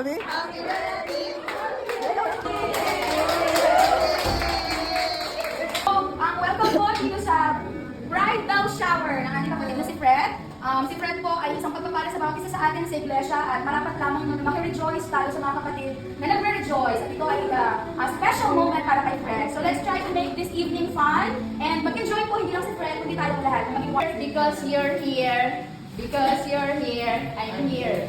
Happy? Welcome po dito sa bridal shower ng ating kapatid na si Fred. Si Fred po ay isang pagpapala sa bawat isa sa atin sa iglesia at marapat lamang na maki-rejoice tayo sa mga kapatid na nagre-rejoice. At ito ay a special moment para kay Fred. So let's try to make this evening fun and mag-enjoy po hindi lang si Fred kundi tayo lahat. Because you're here, because you're here, I'm here.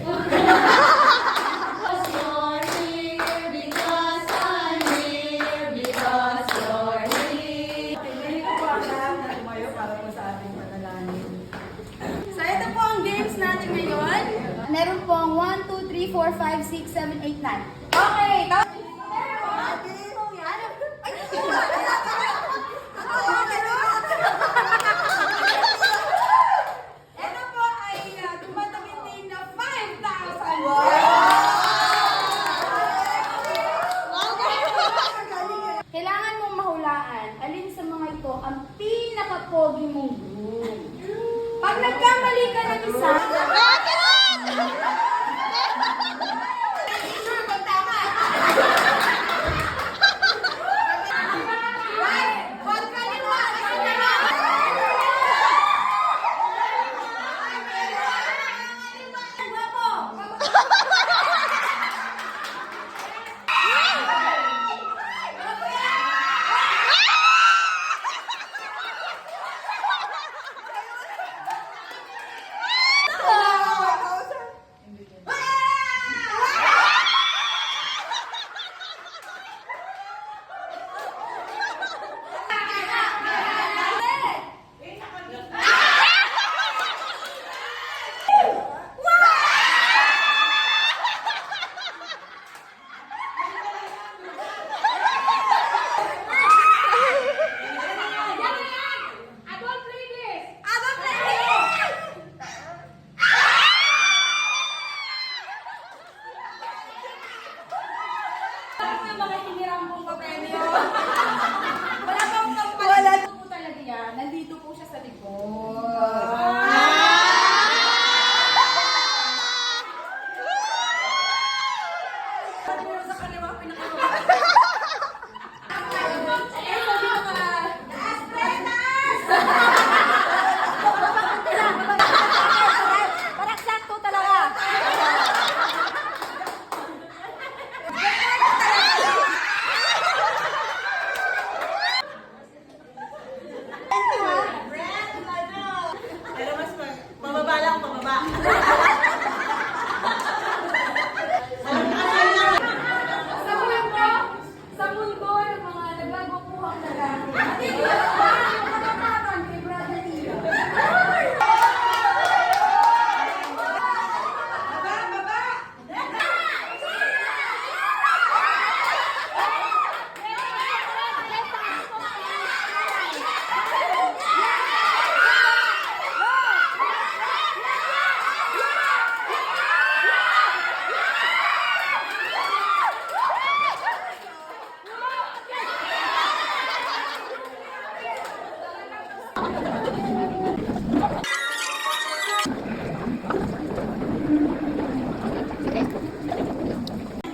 Meron pong 1, 2, 3, 4, 5, 6, 7, 8, 9. Okay, tapos... Ito po ay tumataginting na 5,000. Kailangan mong mahulaan alin sa mga ito ang pinaka-pogi mong groom. Pag nagkamali ka ng isa... Nandito po siya sa likod. Sa kaliwa, parang sakto talaga. Sa mundo ng mga nagbabubuhang lalaki. At ito ba yung katatapan kay Brother Leo?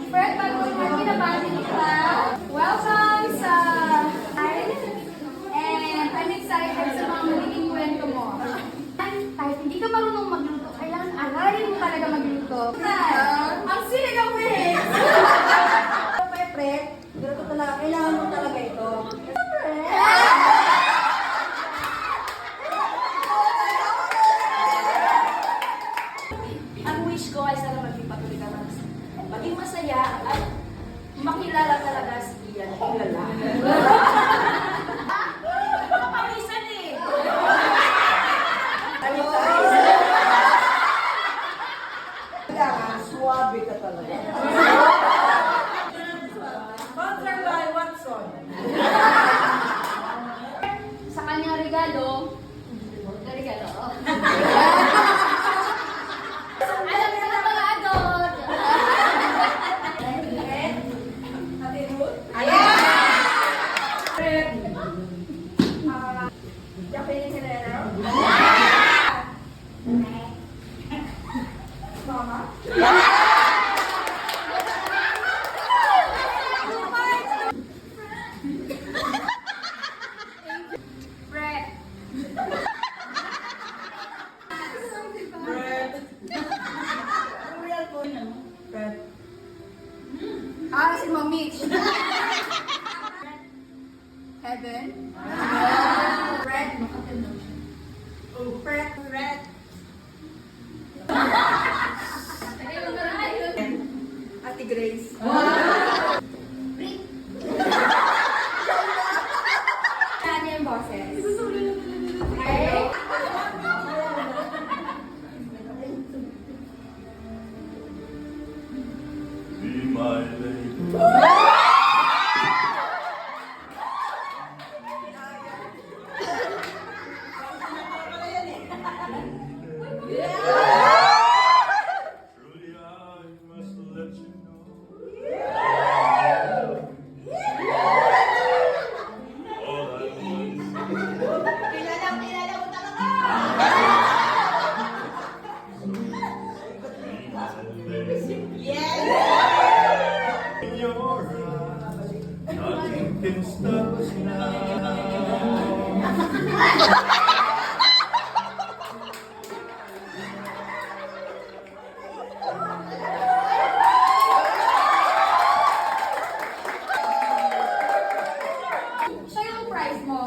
Fred, bago naman kinabati kita. Welcome sa and I'm excited sa mga magiging kwento mo. Kahit hindi ka marunong magluto, kailangan aralin mo talaga magluto. Ang sinigang wings! Fred, pero talaga, kailangan mo talaga ito. Ang wish ko ay sana maging patuloy ka maging masaya at makilala talaga si Ian. Kilala. Kapalisan eh. Kailangan, suwabe ka talaga. Sponsor by Watson. Sa kanyang regalo. Alam mo na mga adult. Ate Ruth? Fred. Jacqueline Serrero. Mama. Heaven. Fred. Fred. Fred. Ate Grace. Rick. Kanya yung boses. Okay? Be my lady. Truly, I must let you know. All I want is Kilala mo talaga. be my lady. Yes. In your eyes, nothing can stop us now. Siya yung prize mo.